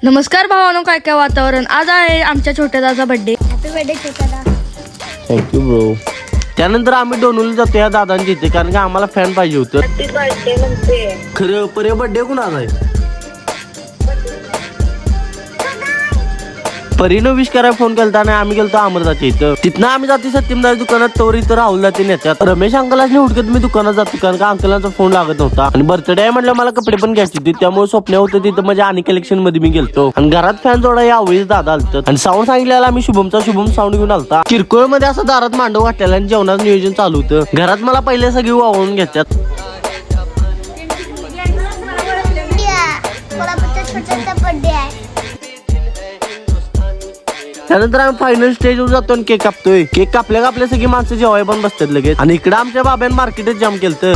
नमस्कार भावानो, काय काय वातावरण. आज आहे आमच्या छोट्या दादाचा बर्थडे. हॅपी बर्थडे छोटा दादा. Thank you bro. त्यानंतर आम्ही डोनूला जातो या दादांच्या इथे, कारण की आम्हाला फॅन पाहिजे होतं. खरं परे बर्थडे कुणाचा आहे? परीनं विश करायला फोन केलता आणि आम्ही गेलतो अमरदाच्या इथं. तिथनं आम्ही जातो सत्यमदाच्या दुकानात, तोवर इथं राहुल जाते नेत्यात. रमेश अंकलाच हुडकत मी दुकानात जातो, कारण का अंकलांचा फोन लागत नव्हता. आणि बर्थडे आहे म्हटलं मला कपडे पण घ्यायचे होते, त्यामुळे स्वप्न होतं तिथं माझ्या आणि कलेक्शन मध्ये मी गेलतो. आणि घरात फॅन जोडा यावेळेस दादा आलत आणि साऊंड सांगितलेला आम्ही शुभम साऊंड घेऊन आलता. किरकोळ मध्ये असं दारात मांडव वाटलेला आणि जेवणाचं नियोजन चालू होतं. घरात मला पहिले सगळी वावरून घेतात. छोटासा बर्थडे आहे. त्यानंतर आम्ही फायनल स्टेजवर जातो आणि केक कापतोय. केक कापल्या सगळी माणसं जेवाय पण बसतात लगेच. आणि इकडे आमच्या बाबांनी मार्केटच जाम केलं.